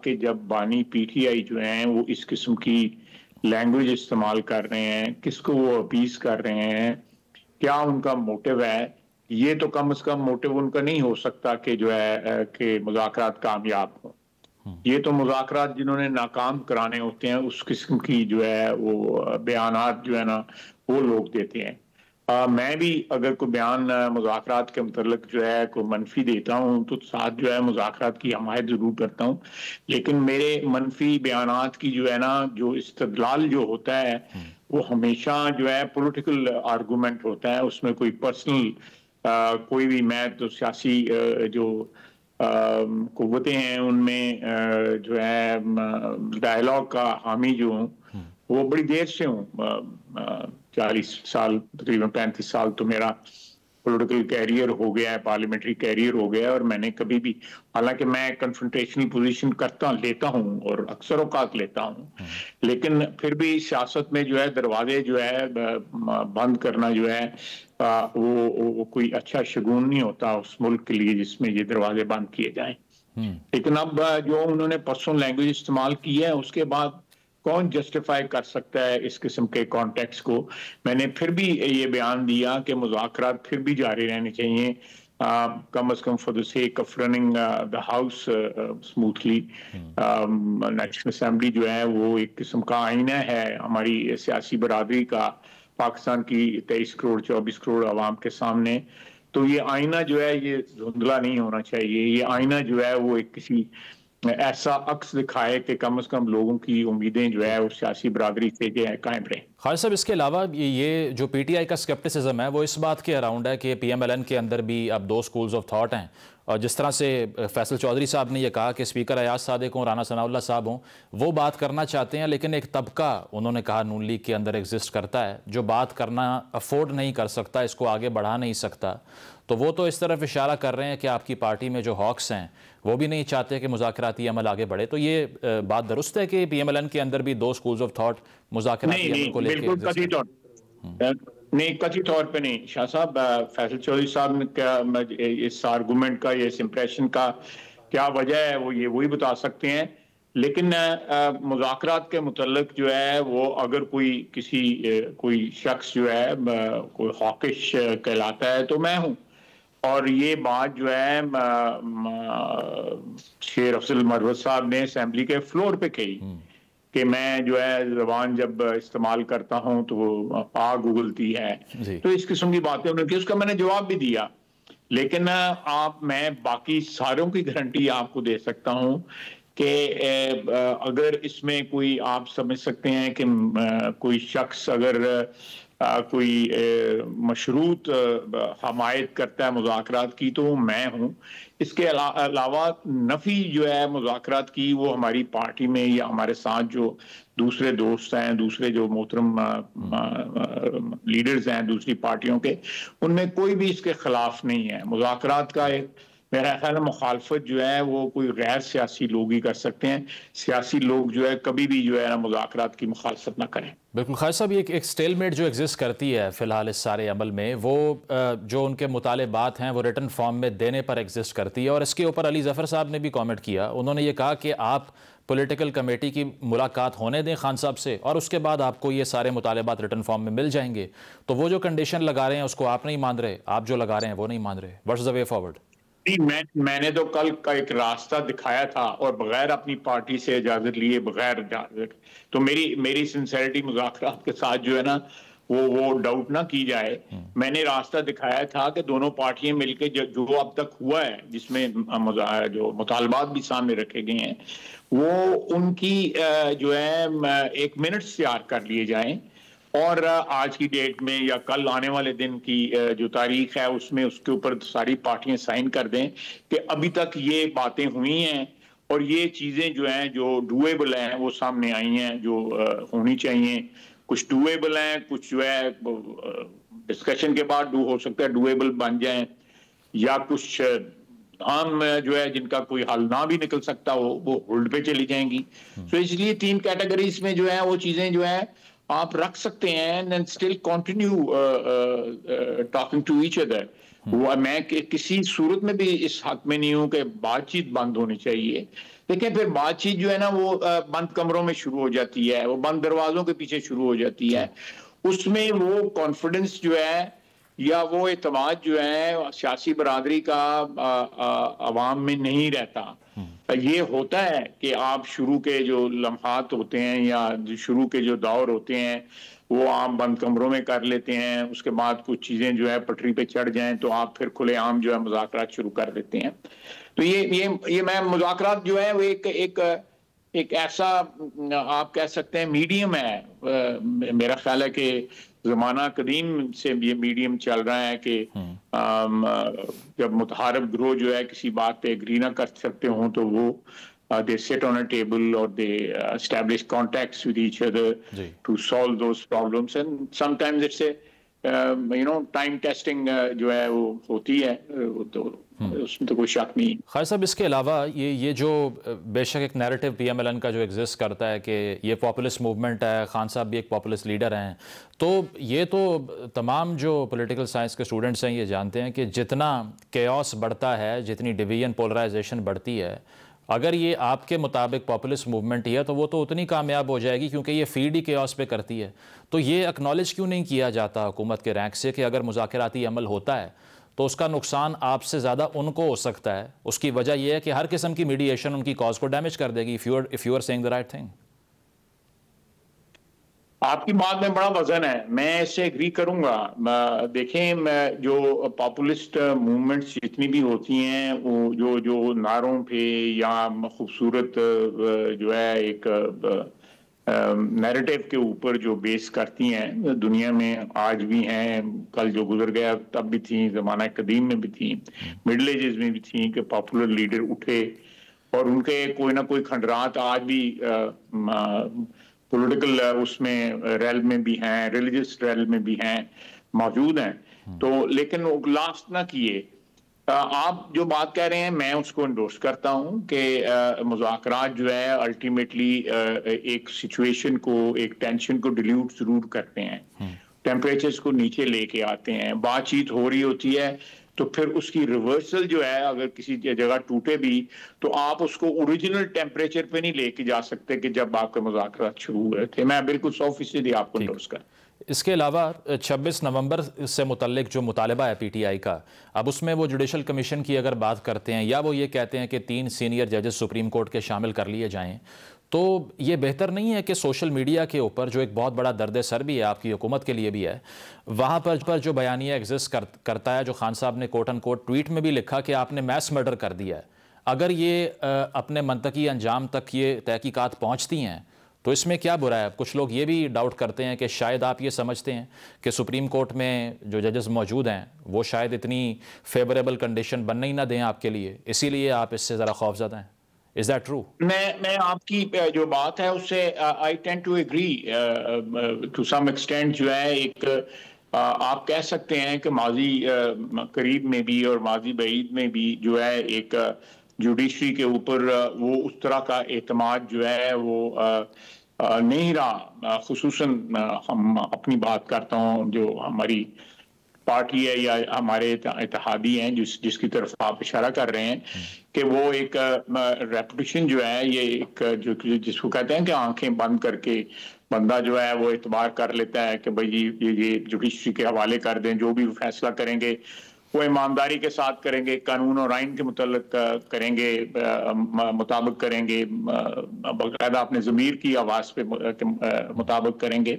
کہ جب بانی پی ٹی آئی جو ہیں وہ اس قسم کی لینگویج استعمال کر رہے ہیں، کس کو وہ اپیز کر رہے ہیں، کیا ان کا موٹو ہے، یہ تو کم از کم موٹو ان کا نہیں ہو سکتا کہ جو ہے کہ مذاکرات کامیاب ہوں۔ یہ تو مذاکرات جنہوں نے ناکام کرانے ہوتے ہیں اس قسم کی جو ہے وہ بیانات جو ہے نا وہ لوگ دیتے ہیں۔ میں بھی اگر کوئی بیان مذاکرات کے متعلق جو ہے کوئی منفی دیتا ہوں تو ساتھ جو ہے مذاکرات کی حمایت ضرور کرتا ہوں، لیکن میرے منفی بیانات کی جو ہے نا جو استدلال جو ہوتا ہے وہ ہمیشہ جو ہے پولیٹیکل آرگومنٹ ہوتا ہے، اس میں کوئی پرسنل کوئی بھی، میں تو سیاسی جو قوتیں ہیں ان میں جو ہے ڈائلاگ کا حامی جو ہوں وہ بڑی دیر سے ہوں، 40 سال تقریباً 35 سال تو میرا پولیٹیکل کیریئر ہو گیا ہے، پارلیمنٹری کیریئر ہو گیا ہے، اور میں نے کبھی بھی، حالانکہ میں کنفرنٹیشنل پوزیشن لیتا ہوں اور اکثر اوقات لیتا ہوں، لیکن پھر بھی سیاست میں جو ہے دروازے جو ہے بند کرنا جو ہے وہ کوئی اچھا شگون نہیں ہوتا اس ملک کے لیے جس میں یہ دروازے بند کیے جائیں۔ لیکن اب جو انہوں نے پرسنل لینگویج استعمال کی ہے اس کے بعد کون جسٹیفائی کر سکتا ہے اس قسم کے کانٹیکس کو؟ میں نے پھر بھی یہ بیان دیا کہ مذاکرات پھر بھی جاری رہنے چاہیے، کم از کم for the sake of running the house smoothly. National assembly جو ہے وہ ایک قسم کا آئینہ ہے ہماری سیاسی برادری کا، پاکستان کی 23 کروڑ 24 کروڑ عوام کے سامنے، تو یہ آئینہ جو ہے یہ دھندلا نہیں ہونا چاہیے، یہ آئینہ جو ہے وہ ایک کسی ایسا عکس دکھائے کہ کم از کم لوگوں کی امیدیں جو ہے اس سیاسی برادری سے جو ہے قائم رہیں۔ خالد صاحب، اس کے علاوہ یہ جو پی ٹی آئی کا سکیپٹسزم ہے وہ اس بات کے اراؤنڈ ہے کہ پی ایم ایل این کے اندر بھی اب 2 سکولز آف تھاٹ ہیں، اور جس طرح سے فیصل چودھری صاحب نے یہ کہا کہ اسپیکر ایاز صادق ہوں، رانا ثناء اللہ صاحب ہوں، وہ بات کرنا چاہتے ہیں، لیکن ایک طبقہ انہوں نے کہا نون لیگ کے اندر ایگزسٹ کرتا ہے جو بات کرنا افورڈ نہیں کر سکتا، اس کو آگے بڑھا نہیں سکتا، تو وہ تو اس طرف اشارہ کر رہے ہیں کہ آپ کی پارٹی میں جو ہاکس ہیں وہ بھی نہیں چاہتے کہ مذاکراتی عمل آگے بڑھے۔ تو یہ بات درست ہے کہ پی ایم ایل این کے اندر بھی 2 سکولز آف تھاٹ مذاکراتی عمل کو لے کے نہیں، قطعی طور پہ نہیں۔ شاہ صاحب، فیصل چودھری صاحب نے اس آرگومنٹ کا، اس امپریشن کا کیا وجہ ہے وہ یہ وہی بتا سکتے ہیں، لیکن مذاکرات کے متعلق جو ہے وہ اگر کوئی شخص جو ہے کوئی ہاکش کہلاتا ہے تو میں ہوں، اور یہ بات جو ہے شیر افضل مروت صاحب نے اسمبلی کے فلور پہ کہی کہ میں جو ہے زبان جب استعمال کرتا ہوں تو وہ آگ اگلتی ہے، تو اس قسم کی باتیں انہوں نے کی، اس کا میں نے جواب بھی دیا، لیکن میں باقی ساروں کی گارنٹی آپ کو دے سکتا ہوں کہ اگر اس میں کوئی، آپ سمجھ سکتے ہیں کہ کوئی شخص اگر کوئی مشروط حمایت کرتا ہے مذاکرات کی تو وہ میں ہوں۔ اس کے علاوہ نفی جو ہے مذاکرات کی وہ ہماری پارٹی میں یا ہمارے ساتھ جو دوسرے دوست ہیں، دوسرے جو محترم لیڈرز ہیں دوسری پارٹیوں کے، ان میں کوئی بھی اس کے خلاف نہیں ہے۔ مذاکرات کا میرا خیال ہے مخالفت جو ہے وہ کوئی غیر سیاسی لوگ ہی کر سکتے ہیں، سیاسی لوگ جو ہے کبھی بھی جو ہے مذاکرات کی مخالفت نہ کریں۔ بالکل خالد صاحب، ایک سٹیل میٹ جو ایگزسٹ کرتی ہے فی الحال اس سارے عمل میں، وہ جو ان کے مطالبات ہیں وہ ریٹن فارم میں دینے پر ایگزسٹ کرتی ہے، اور اس کے اوپر علی ظفر صاحب نے بھی کامنٹ کیا، انہوں نے یہ کہا کہ آپ پولیٹیکل کمیٹی کی ملاقات ہونے دیں خان صاحب سے، اور اس کے بعد آپ کو یہ سارے مطالبات ریٹن فارم میں مل جائیں گے، تو وہ جو کنڈیشن لگا رہے ہیں اس کو آپ نہیں مان رہے، آپ جو لگا رہے ہیں وہ نہیں مان رہے، واٹس دا وے فارورڈ؟ میں نے تو کل کا ایک راستہ دکھایا تھا، اور بغیر اپنی پارٹی سے اجازت لیے، بغیر اجازت، تو میری سنسیریٹی مذاکرات کے ساتھ جو ہے نا وہ ڈاؤٹ نہ کی جائے۔ میں نے راستہ دکھایا تھا کہ دونوں پارٹیاں مل کے جو اب تک ہوا ہے، جس میں جو مطالبات بھی سامنے رکھے گئے ہیں، وہ ان کی جو ہے 1 منٹ تیار کر لیے جائیں، اور آج کی ڈیٹ میں یا کل آنے والے دن کی جو تاریخ ہے اس میں اس کے اوپر ساری پارٹیاں سائن کر دیں کہ ابھی تک یہ باتیں ہوئی ہیں اور یہ چیزیں جو ہیں جو ڈویبل ہیں وہ سامنے آئی ہیں، جو ہونی چاہیے۔ کچھ ڈویبل ہیں، کچھ جو ہے ڈسکشن کے بعد ہو سکتا ہے ڈویبل بن جائیں، یا کچھ عام جو ہے جن کا کوئی حل نہ بھی نکل سکتا ہو وہ ہولڈ پہ چلی جائیں گی۔ تو اس لیے 3 کیٹیگریز میں جو ہے وہ چیزیں جو ہے آپ رکھ سکتے ہیں and still continue talking to each other۔ میں کسی صورت میں بھی اس حق میں نہیں ہوں کہ بات چیت بند ہونی چاہیے، دیکھیں پھر بات چیت جو ہے نا وہ بند کمروں میں شروع ہو جاتی ہے, وہ بند دروازوں کے پیچھے شروع ہو جاتی ہے. اس میں وہ کانفیڈنس جو ہے یا وہ اعتماد جو ہے سیاسی برادری کا عوام میں نہیں رہتا. یہ ہوتا ہے کہ آپ شروع کے جو لمحات ہوتے ہیں یا شروع کے جو دور ہوتے ہیں وہ عام بند کمروں میں کر لیتے ہیں, اس کے بعد کچھ چیزیں جو ہے پٹری پہ چڑھ جائیں تو آپ پھر کھلے عام جو ہے مذاکرات شروع کر دیتے ہیں. تو یہ میں مذاکرات جو ہے وہ ایک ایسا آپ کہہ سکتے ہیں میڈیم ہے. میرا خیال ہے کہ زمانہ قدیم سے یہ میڈیم چل رہا ہے کہ جب متحارب گروہ جو ہے کسی بات پہ اگری نہ کر سکتے ہوں تو وہ they sit on a table or they establish contacts with each other to solve those problems, and sometimes it's a time testing جو ہے وہ ہوتی ہے, تو اس میں تو کوئی شک نہیں. خیر صاحب, اس کے علاوہ یہ جو بے شک ایک narrative P M L N کا جو ایگزسٹ کرتا ہے کہ یہ پاپولسٹ موومنٹ ہے, خان صاحب بھی ایک پاپولسٹ لیڈر ہیں, تو یہ تو تمام جو پولیٹیکل سائنس کے اسٹوڈنٹس ہیں یہ جانتے ہیں کہ جتنا کیوس بڑھتا ہے, جتنی ڈویژن پولرائزیشن بڑھتی ہے, اگر یہ آپ کے مطابق پاپولسٹ موومنٹ ہی ہے تو وہ تو اتنی کامیاب ہو جائے گی کیونکہ یہ فیڈ ہی کیوس پہ کرتی ہے. تو یہ اکنالج کیوں نہیں کیا جاتا حکومت کے رینک سے کہ اگر مذاکراتی عمل ہوتا ہے تو اس کا نقصان آپ سے زیادہ ان کو ہو سکتا ہے؟ اس کی وجہ یہ ہے کہ ہر قسم کی میڈیشن ان کی کاز کو ڈیمیج کر دے گی if you are saying the right thing. آپ کی بات میں بڑا وزن ہے, میں اس سے ایگری کروں گا. دیکھیں جو پاپولسٹ موومنٹس جتنی بھی ہوتی ہیں وہ جو نعروں پہ یا خوبصورت جو ہے ایک نیریٹو کے اوپر جو بیس کرتی ہیں دنیا میں آج بھی ہیں, کل جو گزر گیا تب بھی تھیں, زمانہ قدیم میں بھی تھیں, مڈل ایجز میں بھی تھیں کہ پاپولر لیڈر اٹھے اور ان کے کوئی نہ کوئی کھنڈرات آج بھی پولیٹیکل اس میں ریل میں بھی ہیں, ریلیجس ریل میں بھی ہیں, موجود ہیں. تو لیکن وہ لاسٹ نہ کیے. آپ جو بات کہہ رہے ہیں میں اس کو انڈورس کرتا ہوں کہ مذاکرات جو ہے الٹیمیٹلی ایک سچویشن کو, ایک ٹینشن کو ڈیلیوٹ ضرور کرتے ہیں, ٹیمپریچرز کو نیچے لے کے آتے ہیں. بات چیت ہو رہی ہوتی ہے تو پھر اس کی ریورسل جو ہے اگر کسی جگہ ٹوٹے بھی تو آپ اس کو اوریجنل ٹیمپریچر پہ نہیں لے کے جا سکتے کہ جب آپ کے مذاکرات شروع ہوئے تھے. میں بالکل 100% آپ کو انڈورس کرتا ہوں. اس کے علاوہ 26 نومبر سے متعلق جو مطالبہ ہے پی ٹی آئی کا, اب اس میں وہ جوڈیشل کمیشن کی اگر بات کرتے ہیں یا وہ یہ کہتے ہیں کہ 3 سینئر ججز سپریم کورٹ کے شامل کر لیے جائیں, تو یہ بہتر نہیں ہے کہ سوشل میڈیا کے اوپر جو ایک بہت بڑا درد سر بھی ہے آپ کی حکومت کے لیے بھی ہے, وہاں پر جو بیانیہ ایگزسٹ کرتا ہے, جو خان صاحب نے کوٹ ان کوٹ ٹویٹ میں بھی لکھا کہ آپ نے میس مرڈر کر دیا ہے, اگر یہ اپنے منطقی انجام تک یہ تحقیقات پہنچتی ہیں تو اس میں کیا برا ہے؟ کچھ لوگ یہ بھی ڈاؤٹ کرتے ہیں کہ شاید آپ یہ سمجھتے ہیں کہ سپریم کورٹ میں جو ججز موجود ہیں وہ شاید اتنی فیوریبل کنڈیشن بننے ہی نہ دیں آپ کے لیے, اسی لیے آپ اس سے ذرا خوف زدہ ہیں. Is that true? میں آپ کی جو بات ہے اس سے I tend to agree to some extent. جو ہے ایک آپ کہہ سکتے ہیں کہ ماضی قریب میں بھی اور ماضی بعید میں بھی جو ہے ایک جوڈیشری کے اوپر وہ اس طرح کا اعتماد جو ہے وہ نہیں رہا. خصوصاً ہم اپنی بات کرتا ہوں جو ہماری پارٹی ہے یا ہمارے اتحادی ہیں جس کی طرف آپ اشارہ کر رہے ہیں کہ وہ ایک ریپوٹیشن جو ہے یہ ایک جس کو کہتے ہیں کہ آنکھیں بند کر کے بندہ جو ہے وہ اعتبار کر لیتا ہے کہ بھائی یہ جوڈیشری کے حوالے کر دیں, جو بھی فیصلہ کریں گے وہ ایمانداری کے ساتھ کریں گے, قانون اور آئین کے متعلق کریں گے, مطابق کریں گے, باقاعدہ اپنے ضمیر کی آواز پہ مطابق کریں گے.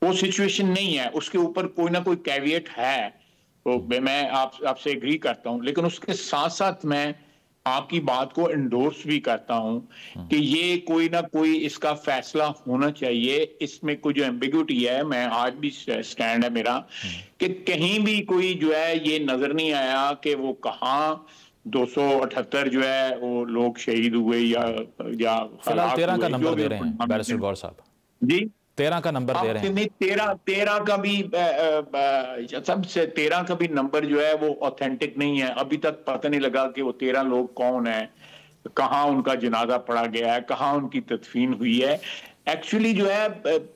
وہ سچویشن نہیں ہے, اس کے اوپر کوئی نہ کوئی کیویٹ ہے, تو میں آپ سے ایگری کرتا ہوں. لیکن اس کے ساتھ ساتھ میں آپ کی بات کو انڈورس بھی کرتا ہوں کہ یہ کوئی نہ کوئی اس کا فیصلہ ہونا چاہیے. اس میں کوئی جو ایمبیگوٹی ہے, میں آج بھی سٹینڈ ہے میرا کہ کہیں بھی کوئی جو ہے یہ نظر نہیں آیا کہ وہ کہاں 278 جو ہے وہ لوگ شہید ہوئے یا فی الحال 13 کا نمبر دے رہے ہیں بیرسٹر غور صاحب. جی 13 کا نمبر دے رہے ہیں. 13 کا بھی سب سے 13 کا بھی نمبر جو ہے وہ اوتھینٹک نہیں ہے. ابھی تک پتہ نہیں لگا کہ وہ 13 لوگ کون ہیں, کہاں ان کا جنازہ پڑا گیا ہے, کہاں ان کی تدفین ہوئی ہے. ایکچولی جو ہے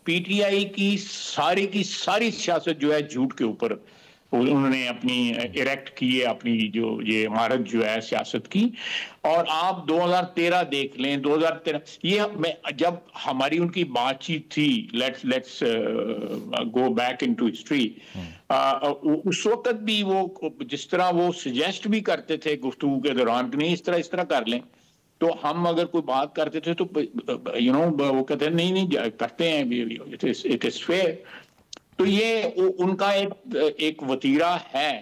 پی ٹی آئی کی ساری سیاست جو ہے جھوٹ کے اوپر انہوں نے اپنی اریکٹ کی ہے اپنی جو یہ عمارت جو ہے سیاست کی. اور آپ 2013 دیکھ لیں, 2013 یہ جب ہماری ان کی بات چیت تھی, let's go back into history, اس وقت بھی وہ جس طرح وہ سجیسٹ بھی کرتے تھے گفتگو کے دوران کہ نہیں اس طرح کر لیں, تو ہم اگر کوئی بات کرتے تھے تو وہ کہتے ہیں نہیں کرتے ہیں, اٹ از فیئر. تو یہ ان کا ایک وتیرہ ہے